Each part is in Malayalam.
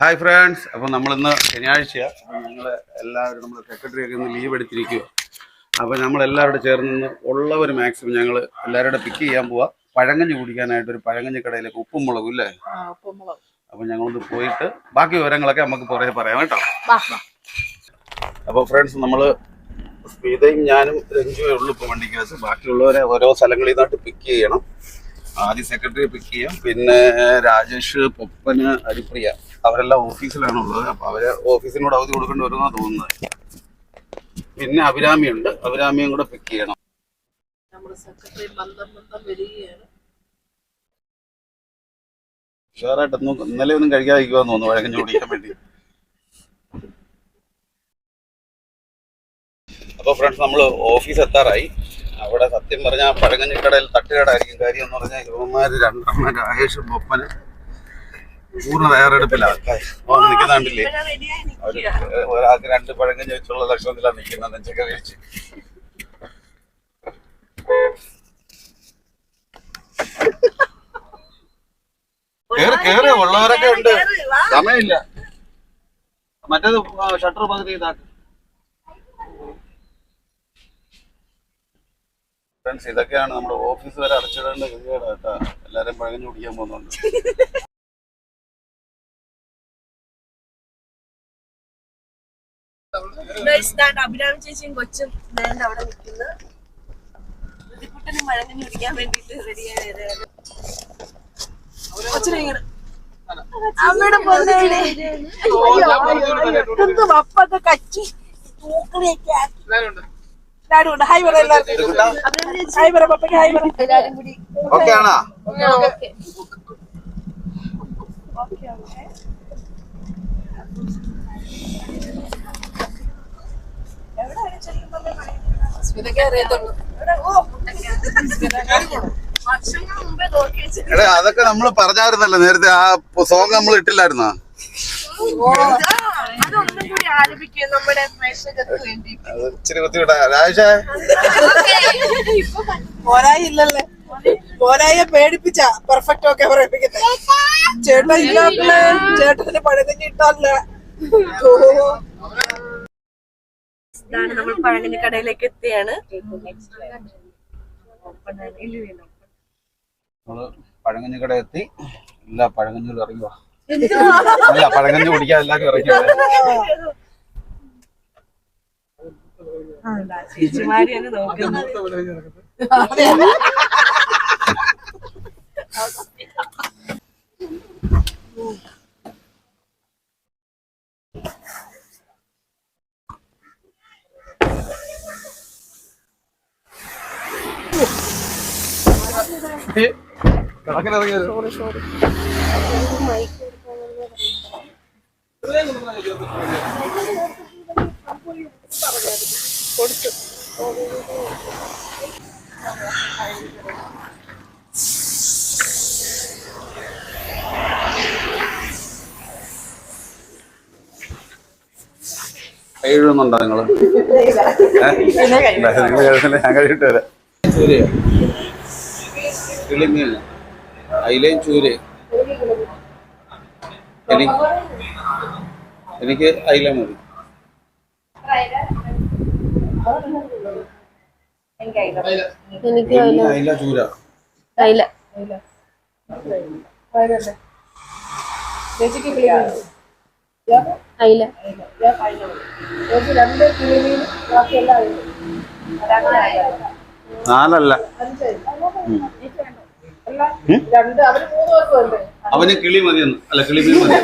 ഹായ് ഫ്രണ്ട്സ്, അപ്പോൾ നമ്മളിന്ന് ശനിയാഴ്ചയാണ്. അപ്പോൾ ഞങ്ങൾ എല്ലാവരും നമ്മുടെ സെക്രട്ടറി ഒക്കെ ഇന്ന് ലീവ് എടുത്തിരിക്കുക. അപ്പോൾ നമ്മളെല്ലാവരും ചേർന്ന് ഉള്ളവർ മാക്സിമം ഞങ്ങൾ എല്ലാവരുടെ പിക്ക് ചെയ്യാൻ പോവാ. പഴങ്കഞ്ഞി കുടിക്കാനായിട്ട് ഒരു പഴങ്കഞ്ഞി കടയിലേക്ക് ഉപ്പും മുളകും ഇല്ലേ. അപ്പോൾ ഞങ്ങളൊന്ന് പോയിട്ട് ബാക്കി വിവരങ്ങളൊക്കെ നമുക്ക് പുറകെ പറയാം കേട്ടോ. അപ്പോൾ ഫ്രണ്ട്സ്, നമ്മൾ സ്പീതയും ഞാനും രഞ്ജുവേ ഉള്ളൂ ഇപ്പോൾ വണ്ടിക്കകത്ത്. ബാക്കിയുള്ളവരെ ഓരോ സ്ഥലങ്ങളിൽ നിന്നായിട്ട് പിക്ക് ചെയ്യണം. ആദ്യം സെക്രട്ടറിയെ പിക്ക് ചെയ്യാം, പിന്നെ രാജേഷ്, പൊപ്പന്, ഹരിപ്രിയ അവരെല്ലാം ഓഫീസിലാണുള്ളത്. അപ്പോൾ അവരെ ഓഫീസിനോട് അവധി കൊടുക്കേണ്ടി വരുമെന്നാണ് തോന്നുന്നത്. പിന്നെ അഭിരാമിയുണ്ട്, അഭിരാമിയും കൂടെ പിക്ക് ചെയ്യണം. ഷുവറായിട്ടൊന്നും ഇന്നലെ ഒന്നും കഴിക്കാതിരിക്കുവാന്ന് തോന്നുന്നു, വഴക്കഞ്ഞ് കുടിക്കാൻ വേണ്ടി. അപ്പോൾ ഫ്രണ്ട്സ്, നമ്മൾ ഓഫീസ് എത്താറായി. അവിടെ സത്യം പറഞ്ഞാൽ പഴങ്കഞ്ഞിക്കടയിൽ തട്ടുകടായിരിക്കും. കാര്യം എന്ന് പറഞ്ഞാൽ ഇവന്മാർ രണ്ടെണ്ണം, രാജേഷും പൊപ്പന് പൂർണ്ണ തയ്യാറെടുപ്പിലാണ് നിൽക്കുന്നുണ്ടില്ലേ. ഒരാൾക്ക് 2 പഴങ്കഞ്ഞി വെച്ചുള്ള ലക്ഷണത്തിലാണ് നിൽക്കുന്നത്, നെഞ്ചൊക്കെ വിരിച്ച്. കേറി ഉള്ളവരൊക്കെ ഉണ്ട്, സമയമില്ല. മറ്റേത് ഷട്ടർ പകുതി ഇതാക്കും. ഫ്രണ്ട്സ്, ഇതൊക്കെയാണ് നമ്മുടെ ഓഫീസ് വരെ അടച്ചിടേണ്ട ഗതികേട് കേട്ടാ. എല്ലാരും പഴങ്കഞ്ഞി കുടിക്കാൻ പോകുന്നുണ്ട്. അഭിരാമി ചേച്ചിയും കൊച്ചും അവിടെ നിൽക്കുന്നു. പഴങ്കഞ്ഞി കുടിക്കാൻ വേണ്ടിട്ട് റെഡിയായത്. അമ്മയുടെ പപ്പൊക്കെ കച്ചി തൂക്കറിയൊക്കെ ആക്കി. ഹായ് പറ എല്ലാവർക്കും. ഹായ് പറ പപ്പയ്ക്ക്, ഹായ് പറ എല്ലാരും കൂടി. ഓക്കെ ആണോ? എടാ, അതൊക്കെ നമ്മൾ പറഞ്ഞായിരുന്നല്ലോ നേരത്തെ. ആ സോങ് നമ്മൾ ഇട്ടില്ലായിരുന്നോ? ഇച്ചിരി ബുദ്ധിമുട്ടാ രാജേഷേ. പോരായില്ലല്ലേ, പോരായെ പേടിപ്പിച്ച പെർഫെക്റ്റ് ഒക്കെ പറയിപ്പിക്കുന്നത്. ചേട്ടാ ഇല്ലാത്തല്ലേ, ചേട്ടന് പഴങ്കഞ്ഞി ഇട്ടാല്ലേ. ഇതാണ് നമ്മൾ പഴങ്കഞ്ഞി കടയിലേക്ക് എത്തിയാണ്. പഴങ്കഞ്ഞി കട എത്തി. എല്ലാ പഴങ്കഞ്ഞികളും ഇറങ്ങുക. അല്ല, പഴങ്കഞ്ഞി കുടിക്കാൻ എല്ലാവർക്കും ഇറങ്ങി. ചേച്ചിമാരിയാണ് നോക്കുന്നത്. എഴുതുന്നുണ്ടോ നിങ്ങള്? ഞാൻ കഴിയിട്ട് വരാം. ചൂരയോ? കിളിമീൻ, അയിലയും ചൂരയും. എനിക്ക് അയില മതി. അയില ചൂര. അയില അയില 4 അവന് കിളി മതിയെന്ന്. അല്ല, കിളിമീൻ മതി.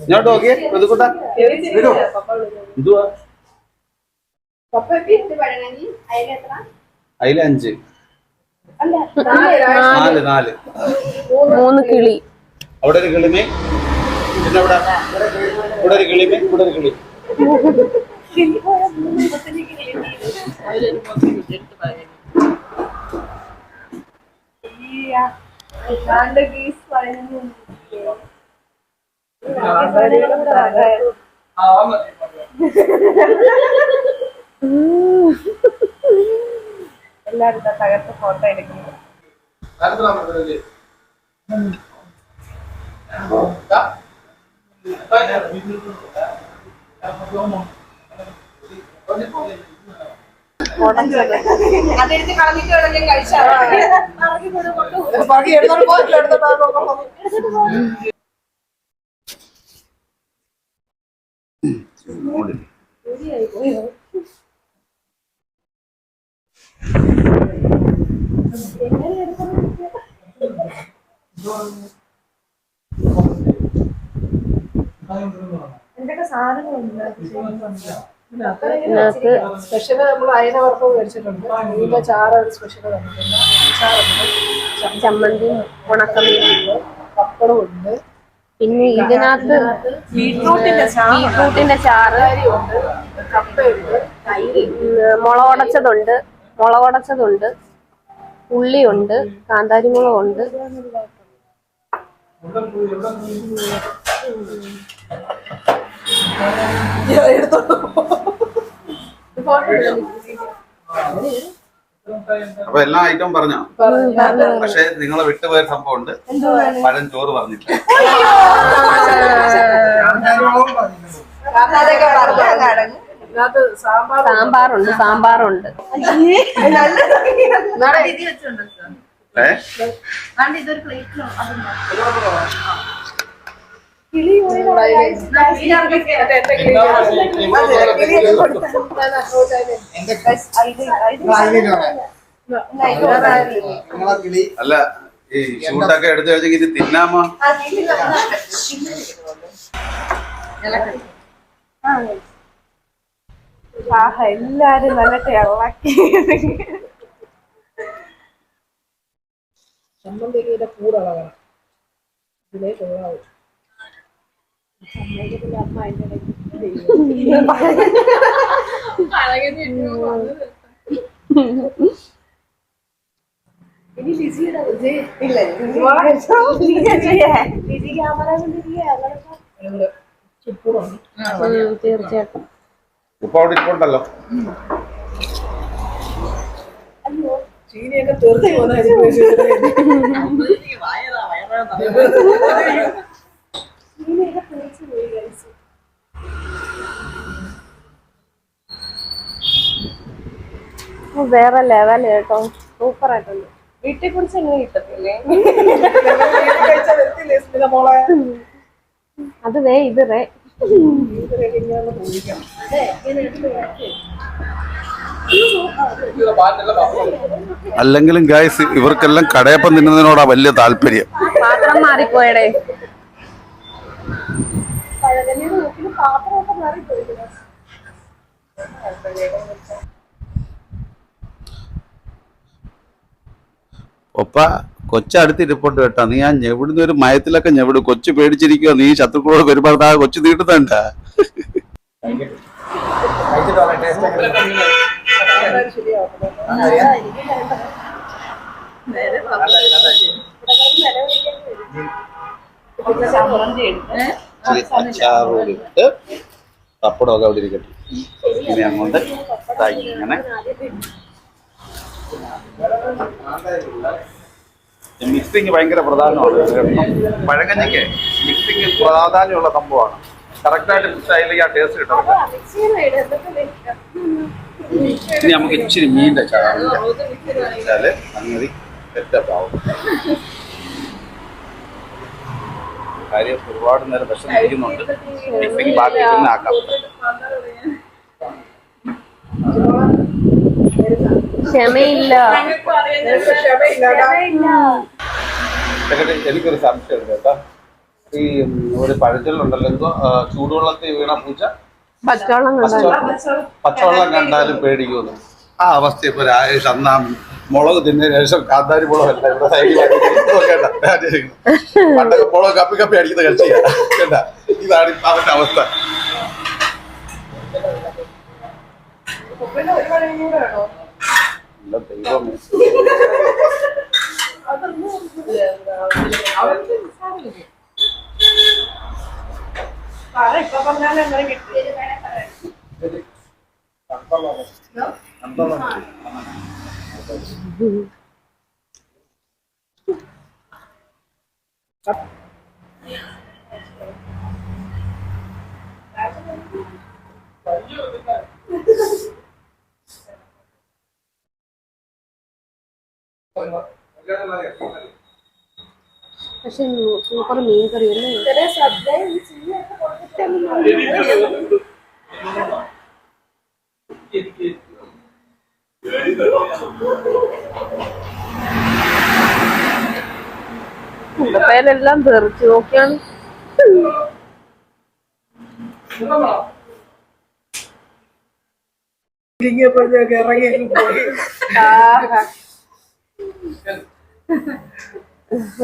ഇങ്ങോട്ട് നോക്കിയേ. എന്തുവാ? അയില 5. 4. 3 കിളി. അവിടെ ഒരു കിളിമീൻ, പിന്നെ ഇവിടെ ഒരു കിളിമീൻ, ഇവിടെ ഒരു കിളി. എല്ലാരും തകർത്ത് ഫോട്ടോ എടുക്കുന്നു. അതെടുത്ത് കളഞ്ഞിട്ട് വേണമെങ്കിൽ കഴിച്ചാൽ എന്തൊക്കെ സാധനങ്ങളുണ്ട്. സ്പെഷ്യല് നമ്മൾ അയന വറുത്തത് മേടിച്ചിട്ടുണ്ട്. മീനിന്റെ ചാറ് സ്പെഷ്യല് തന്നിട്ടുണ്ട്. അച്ചാറുണ്ട്, ചമ്മന്തി, ഉണക്കമീനുണ്ട്, പപ്പടം ഉണ്ട്. പിന്നെ ഇതിനകത്ത് ബീട്രൂട്ടിന്റെ ചാറ് ഉണ്ട്, കപ്പയുണ്ട്, മുളകുടച്ചതുണ്ട്, ഉള്ളിയുണ്ട്, കാന്താരിമുളകുണ്ട്. അപ്പൊ എല്ലാ ഐറ്റവും പറഞ്ഞോ? പക്ഷെ നിങ്ങളെ വിട്ടുപോയ സംഭവം ഉണ്ട്. പഴം ചോറ് പറഞ്ഞില്ല. സാമ്പാറുണ്ട്. ഇതൊരു പ്ലേറ്റിലോ അല്ല, ഈ ഷൂട്ടൊക്കെ എടുത്തു കഴിഞ്ഞെങ്കിൽ ഇത് തിന്നാമോ? എല്ലാരും നല്ലൊക്കെ ഇളക്കി. ചമ്മന്തിയുടെ കൂടളകണം. ഇതിലേ കൊള്ളാവും. അമ്മ അതിന്റെ ഇനി ലിസിയുടെ ഇല്ല ലിസി ക്യാമറ തീർച്ചയായിട്ടും. ഉപ്പ് അവിടെ ഇരിപ്പുണ്ടല്ലോ. ചീനിയൊക്കെ തീർച്ചു പോകുന്ന വേറെ ലെവൽ കേട്ടോ, സൂപ്പർ ആയിട്ടുണ്ട്. വീട്ടിൽ കുറിച്ച് എങ്ങനെ കിട്ടത്തില്ലേ? അത് വേ ഇത് റേ അല്ലെങ്കിലും ഗൈസ് ഇവർക്കെല്ലാം കടയപ്പം തിന്നുന്നതിനോടാ വലിയ താല്പര്യം. പാത്രം മാറിപ്പോയടേ. ഒപ്പ കൊച്ചടുത്തിരിപ്പോട്ട് കേട്ടോ. നീ ആ ഞെവിടുന്ന ഒരു മയത്തിലൊക്കെ ഞെവിട്. കൊച്ചു പേടിച്ചിരിക്കുക. നീ ശത്രുക്കളോട് പെരുമാറുന്ന ആ കൊച്ചു തീട്ടുന്നുണ്ട. അച്ചാറോടിട്ട് പപ്പടമൊക്കെ അവിടെ ഇരിക്കട്ടെ. ഇനി അങ്ങോട്ട് ഇങ്ങനെ മിക്സിങ് ഭയങ്കര പ്രധാനമാണ്. പഴങ്കഞ്ഞിക്ക് മിക്സിങ് പ്രാധാന്യമുള്ള സംഭവമാണ്. കറക്റ്റായിട്ട് മിക്സ് ആയില്ലെങ്കിൽ ആ ടേസ്റ്റ് കിട്ടും. ഇനി നമുക്ക് ഇച്ചിരി മീനിന്റെ ചാറ് സംഗതി സെറ്റപ്പ് ആവും. കാര്യം ഒരുപാട് നേരം വിഷം ഇരിക്കുന്നുണ്ട്. മിക്സിങ് ബാക്കി തന്നെ ആക്കാം. ക്ഷമയില്ല. എനിക്കൊരു സംശയം കേട്ടോ. ഈ ഒരു പഴഞ്ചൊല്ലുണ്ടല്ലോ, എന്തോ ചൂടുവെള്ളത്തിൽ വീണ പൂച്ച പച്ചവെള്ളം കണ്ടാലും പേടിക്കുന്നു. ആ അവസ്ഥ ഇപ്പൊ രാജേഷ് അന്നാ മുളക് തിന്നതിന് ശേഷം കാന്താരി മുളകല്ല ഇവിടെ പണ്ടൊക്കെ മുളക് കപ്പി കപ്പി അടിക്കുന്നത് കഴിച്ച കേട്ടാ. ഇതാണ് അവന്റെ അവസ്ഥ. ദൈവമേ, ഇപ്പൊ പറഞ്ഞാലും അങ്ങനെ കിട്ടി. പക്ഷെ സൂപ്പർ മീൻ കറി അല്ലേ? ഉണ്ടപ്പേലെല്ലാം തെറിച്ച് നോക്കിയാണ്.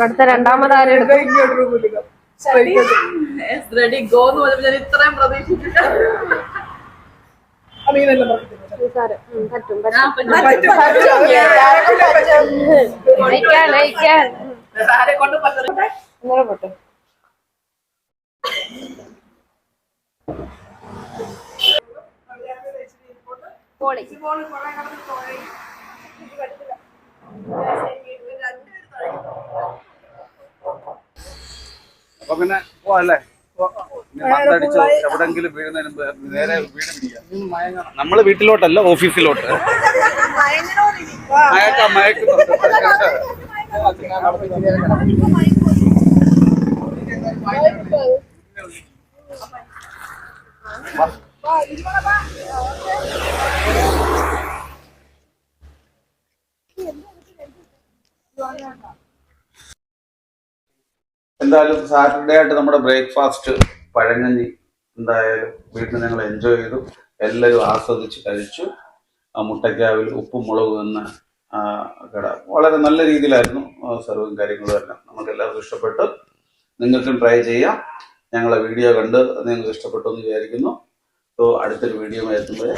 അടുത്ത രണ്ടാമത് ആരെടുക്കും? റെഡി ഗോ എന്ന് പറഞ്ഞപ്പോൾ ഞാൻ ഇത്രയും പ്രതീക്ഷിച്ചില്ല. പറ്റും ആരെ കൊണ്ട് പറ്റും. അങ്ങനെ പോട്ടെ. അപ്പൊ പിന്നെ പോവാല്ലേ? മണ്ടടിച്ചോ എവിടെങ്കിലും വീഴുന്നതിന് മുമ്പ് നേരെ വീട് പിടിക്കാം. നമ്മള് വീട്ടിലോട്ടല്ല, ഓഫീസിലോട്ട് മയക്കുന്നുണ്ട്. എന്തായാലും സാറ്റർഡേ ആയിട്ട് നമ്മുടെ ബ്രേക്ക്ഫാസ്റ്റ് പഴങ്കഞ്ഞി എന്തായാലും വീട്ടിൽ ഞങ്ങൾ എൻജോയ് ചെയ്തു. എല്ലാവരും ആസ്വദിച്ച് കഴിച്ചു. മുട്ടയ്ക്കാവിൽ ഉപ്പും മുളകും എന്ന കട വളരെ നല്ല രീതിയിലായിരുന്നു സർവും കാര്യങ്ങളും എല്ലാം. നമുക്ക് എല്ലാവർക്കും ഇഷ്ടപ്പെട്ടു. നിങ്ങൾക്കും ട്രൈ ചെയ്യാം. ഞങ്ങളെ വീഡിയോ കണ്ട് നിങ്ങൾക്ക് ഇഷ്ടപ്പെട്ടു എന്ന് വിചാരിക്കുന്നു. സോ അടുത്തൊരു വീഡിയോ എത്തുമ്പോൾ